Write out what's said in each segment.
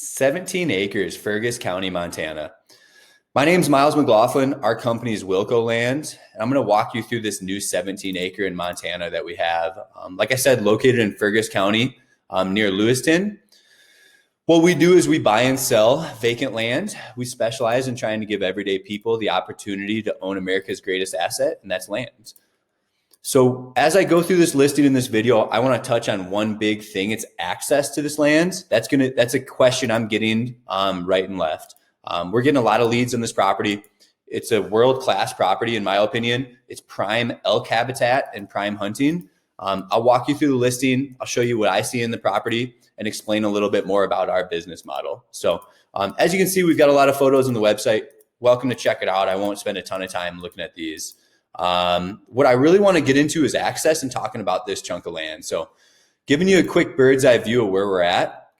17 acres, Fergus County, Montana. My name's Miles McLaughlin. Our company is Wilco Land. And I'm going to walk you through this new 17 acre in Montana that we have. Like I said, located in Fergus County, near Lewiston. What we do is we buy and sell vacant land. We specialize in trying to give everyday people the opportunity to own America's greatest asset, and that's land. So as I go through this listing in this video, I want to touch on one big thing. It's access to this land. That's a question I'm getting right and left. We're getting a lot of leads on this property. It's a world-class property, in my opinion. It's prime elk habitat and prime hunting. I'll walk you through the listing. I'll show you what I see in the property and explain a little bit more about our business model. So as you can see, we've got a lot of photos on the website. Welcome to check it out. I won't spend a ton of time looking at these. What I really want to get into is access and talking about this chunk of land. So giving you a quick bird's eye view of where we're at.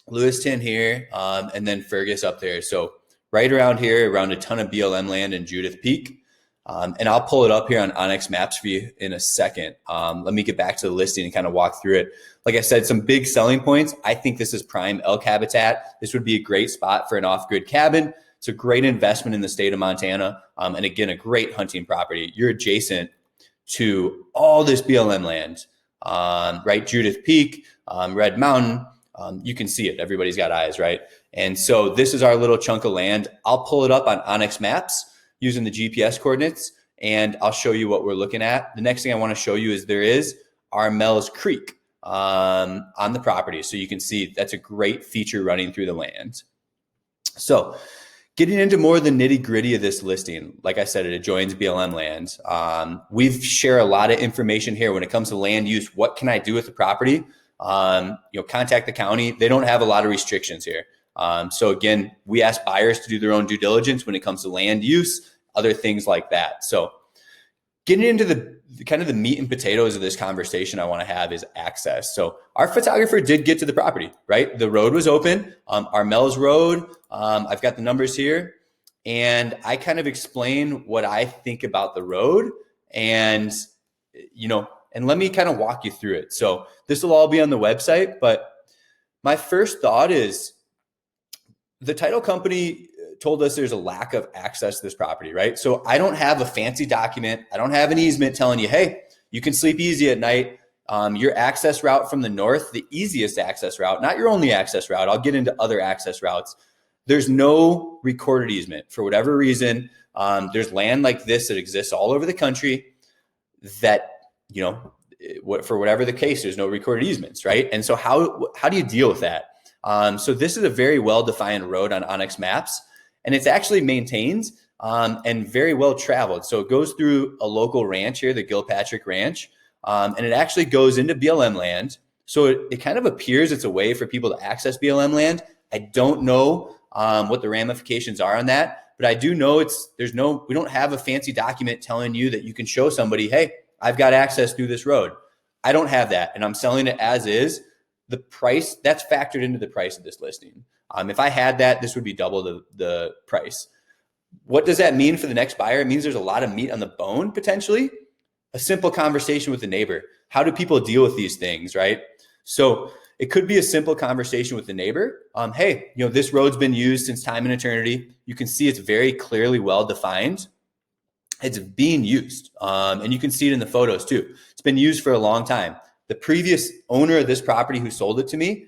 Lewiston here, and then Fergus up there. So right around here, around a ton of BLM land in Judith Peak. And I'll pull it up here on Onyx Maps for you in a second. Let me get back to the listing and kind of walk through it. Like I said, some big selling points. I think this is prime elk habitat. This would be a great spot for an off-grid cabin. It's a great investment in the state of Montana. And again, a great hunting property. You're adjacent to all this BLM land, right? Judith Peak, Red Mountain. You can see it. Everybody's got eyes, right? And so this is our little chunk of land. I'll pull it up on Onyx Maps using the GPS coordinates, and I'll show you what we're looking at. The next thing I want to show you is there is Armel's Creek on the property. So you can see that's a great feature running through the land. So getting into more of the nitty gritty of this listing, like I said, it adjoins BLM land. We share a lot of information here when it comes to land use. What can I do with the property? Contact the county. They don't have a lot of restrictions here. So again, we ask buyers to do their own due diligence when it comes to land use, other things like that. So getting into the kind of the meat and potatoes of this conversation I want to have is access. So our photographer did get to the property, right? The road was open, Armel's Road. I've got the numbers here, and I kind of explain what I think about the road, and let me kind of walk you through it. So this will all be on the website, but my first thought is the title company told us there's a lack of access to this property, right? So I don't have a fancy document. I don't have an easement telling you, hey, you can sleep easy at night. Your access route from the north, the easiest access route, not your only access route. I'll get into other access routes. There's no recorded easement for whatever reason. There's land like this that exists all over the country that, for whatever the case, there's no recorded easements, right? And so how do you deal with that? So this is a very well-defined road on Onyx Maps, and it's actually maintained and very well traveled. So it goes through a local ranch here, the Gilpatrick Ranch, and it actually goes into BLM land. So it kind of appears it's a way for people to access BLM land. I don't know what the ramifications are on that, but I do know we don't have a fancy document telling you that you can show somebody, hey, I've got access through this road. I don't have that, and I'm selling it as is. The price, that's factored into the price of this listing. If I had that, this would be double the price. What does that mean for the next buyer? It means there's a lot of meat on the bone, potentially. A simple conversation with the neighbor. How do people deal with these things, right? So it could be a simple conversation with the neighbor. Hey, this road's been used since time and eternity. You can see it's very clearly well-defined. It's being used, and you can see it in the photos too. It's been used for a long time. The previous owner of this property who sold it to me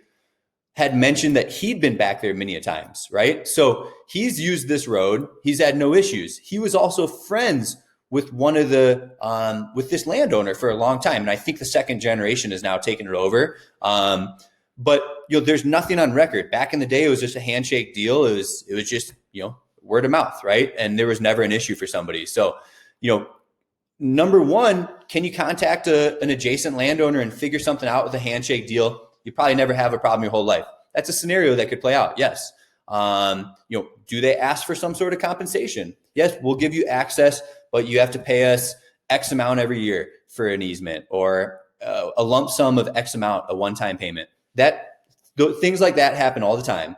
had mentioned that he'd been back there many a times, right? So he's used this road. He's had no issues. He was also friends with with this landowner for a long time. And I think the second generation has now taken it over. But there's nothing on record. Back in the day, it was just a handshake deal. It was just, word of mouth, right? And there was never an issue for somebody. So, number one, can you contact an adjacent landowner and figure something out with a handshake deal? You probably never have a problem your whole life. That's a scenario that could play out. Yes. Do they ask for some sort of compensation? Yes, we'll give you access, but you have to pay us X amount every year for an easement, or a lump sum of X amount, a one-time payment. Things like that happen all the time.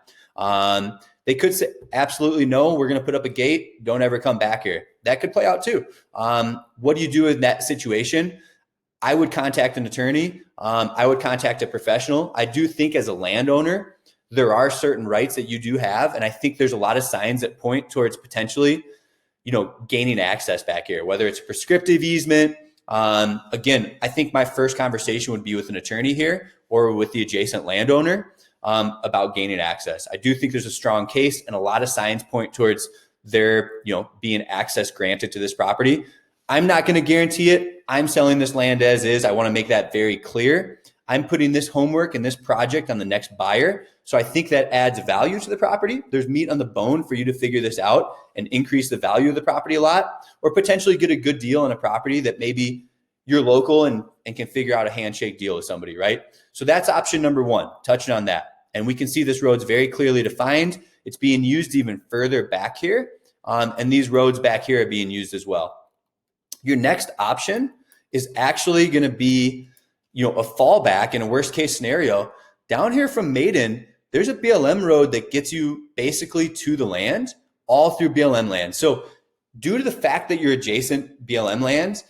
They could say, absolutely no, we're going to put up a gate. Don't ever come back here. That could play out too. What do you do in that situation? I would contact an attorney. I would contact a professional. I do think as a landowner, there are certain rights that you do have. And I think there's a lot of signs that point towards potentially, gaining access back here, whether it's prescriptive easement. Again, I think my first conversation would be with an attorney here or with the adjacent landowner about gaining access. I do think there's a strong case, and a lot of signs point towards there, being access granted to this property. I'm not going to guarantee it. I'm selling this land as is. I want to make that very clear. I'm putting this homework and this project on the next buyer. So I think that adds value to the property. There's meat on the bone for you to figure this out and increase the value of the property a lot, or potentially get a good deal on a property that maybe you're local and can figure out a handshake deal with somebody, right? So that's option number one, touching on that. And we can see this road's very clearly defined. It's being used even further back here. And these roads back here are being used as well. Your next option is actually going to be, a fallback in a worst case scenario. Down here from Maiden, there's a BLM road that gets you basically to the land, all through BLM land. So due to the fact that you're adjacent BLM lands,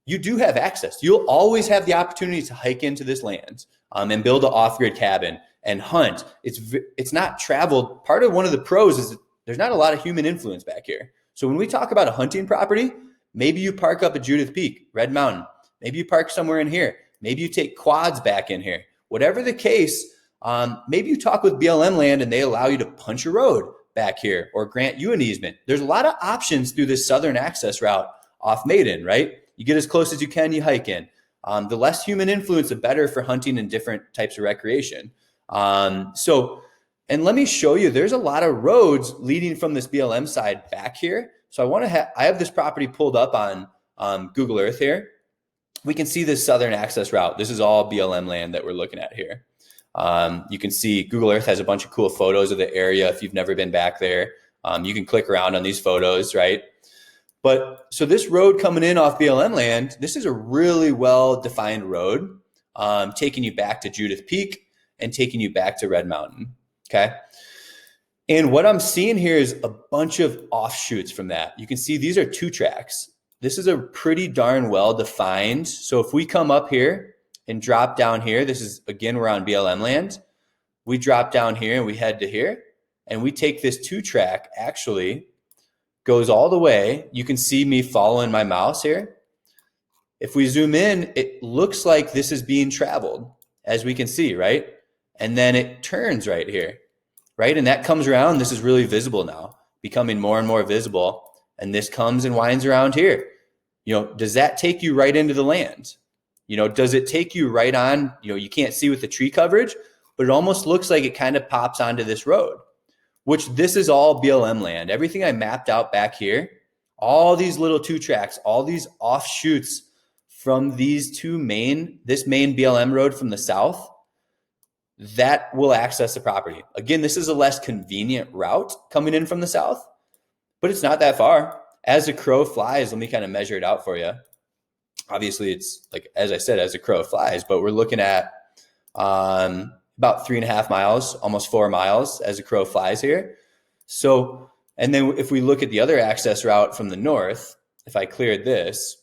you do have access. You'll always have the opportunity to hike into this land and build an off-grid cabin and hunt. It's not traveled. Part of one of the pros is that there's not a lot of human influence back here. So when we talk about a hunting property, maybe you park up at Judith Peak, Red Mountain. Maybe you park somewhere in here. Maybe you take quads back in here. Whatever the case, maybe you talk with BLM land and they allow you to punch a road back here or grant you an easement. There's a lot of options through this southern access route off Maiden, right? You get as close as you can, you hike in. The less human influence, the better for hunting and different types of recreation. And let me show you, there's a lot of roads leading from this BLM side back here. So I have this property pulled up on Google Earth here. We can see this southern access route. This is all BLM land that we're looking at here. You can see Google Earth has a bunch of cool photos of the area. If you've never been back there, you can click around on these photos, right? But so this road coming in off BLM land, this is a really well-defined road, taking you back to Judith Peak and taking you back to Red Mountain, okay? And what I'm seeing here is a bunch of offshoots from that. You can see these are 2 tracks. This is a pretty darn well-defined. So if we come up here and drop down here, this is, again, we're on BLM land. We drop down here and we head to here, and we take this 2-track, actually goes all the way. You can see me following my mouse here. If we zoom in, it looks like this is being traveled, as we can see, right? And then it turns right here, right? And that comes around. This is really visible now, becoming more and more visible. And this comes and winds around here. Does that take you right into the land? Does it take you right on? You can't see with the tree coverage, but it almost looks like it kind of pops onto this road, which this is all BLM land. Everything I mapped out back here, all these little 2 tracks, all these offshoots from these this main BLM road from the south, that will access the property. Again, this is a less convenient route coming in from the south, but it's not that far. As the crow flies, let me kind of measure it out for you. Obviously, it's like, as I said, as the crow flies, but we're looking at about 3.5 miles, almost 4 miles as the crow flies here. So, and then if we look at the other access route from the north, if I cleared this,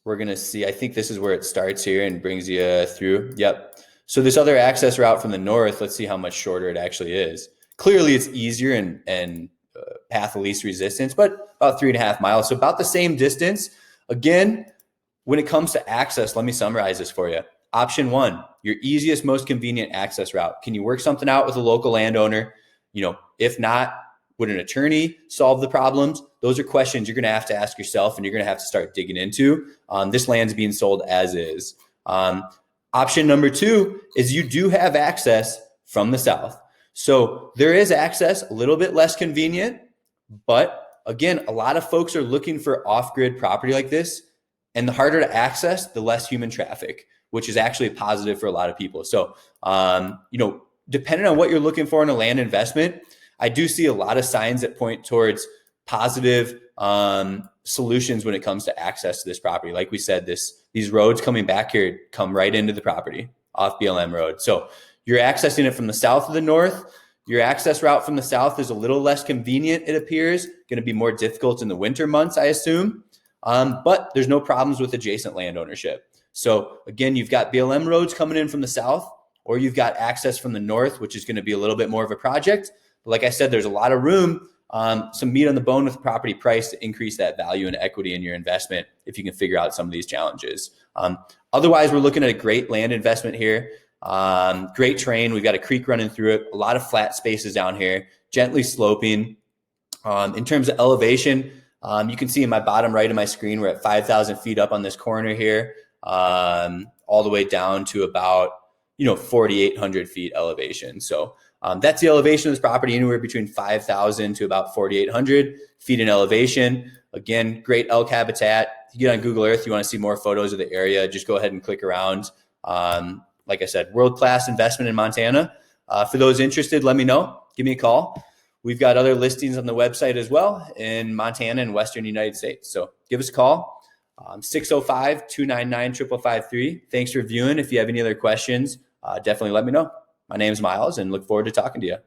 we're going to see, I think this is where it starts here and brings you through. Yep. So this other access route from the north, let's see how much shorter it actually is. Clearly it's easier and path of least resistance, but about 3.5 miles. So about the same distance. Again, when it comes to access, let me summarize this for you. Option 1, your easiest, most convenient access route. Can you work something out with a local landowner? If not, would an attorney solve the problems? Those are questions you're going to have to ask yourself, and you're going to have to start digging into. This land's being sold as is. Option number 2 is you do have access from the south. So there is access, a little bit less convenient, but again, a lot of folks are looking for off-grid property like this, and the harder to access, the less human traffic, which is actually positive for a lot of people. So, depending on what you're looking for in a land investment, I do see a lot of signs that point towards positive solutions when it comes to access to this property. Like we said, these roads coming back here come right into the property off BLM road. So you're accessing it from the south or the north. Your access route from the south is a little less convenient, it appears. Going to be more difficult in the winter months, I assume. But there's no problems with adjacent land ownership. So again, you've got BLM roads coming in from the south, or you've got access from the north, which is going to be a little bit more of a project. But like I said, there's a lot of room, some meat on the bone with the property price to increase that value and equity in your investment if you can figure out some of these challenges. Otherwise, we're looking at a great land investment here. Great terrain. We've got a creek running through it, a lot of flat spaces down here, gently sloping. In terms of elevation, you can see in my bottom right of my screen, we're at 5,000 feet up on this corner here, all the way down to about 4,800 feet elevation. So that's the elevation of this property, anywhere between 5,000 to about 4,800 feet in elevation. Again, great elk habitat. If you get on Google Earth, you want to see more photos of the area, just go ahead and click around. Like I said, world-class investment in Montana. For those interested, let me know. Give me a call. We've got other listings on the website as well in Montana and Western United States. So give us a call, 605-299-5553. Thanks for viewing. If you have any other questions, definitely let me know. My name is Miles and look forward to talking to you.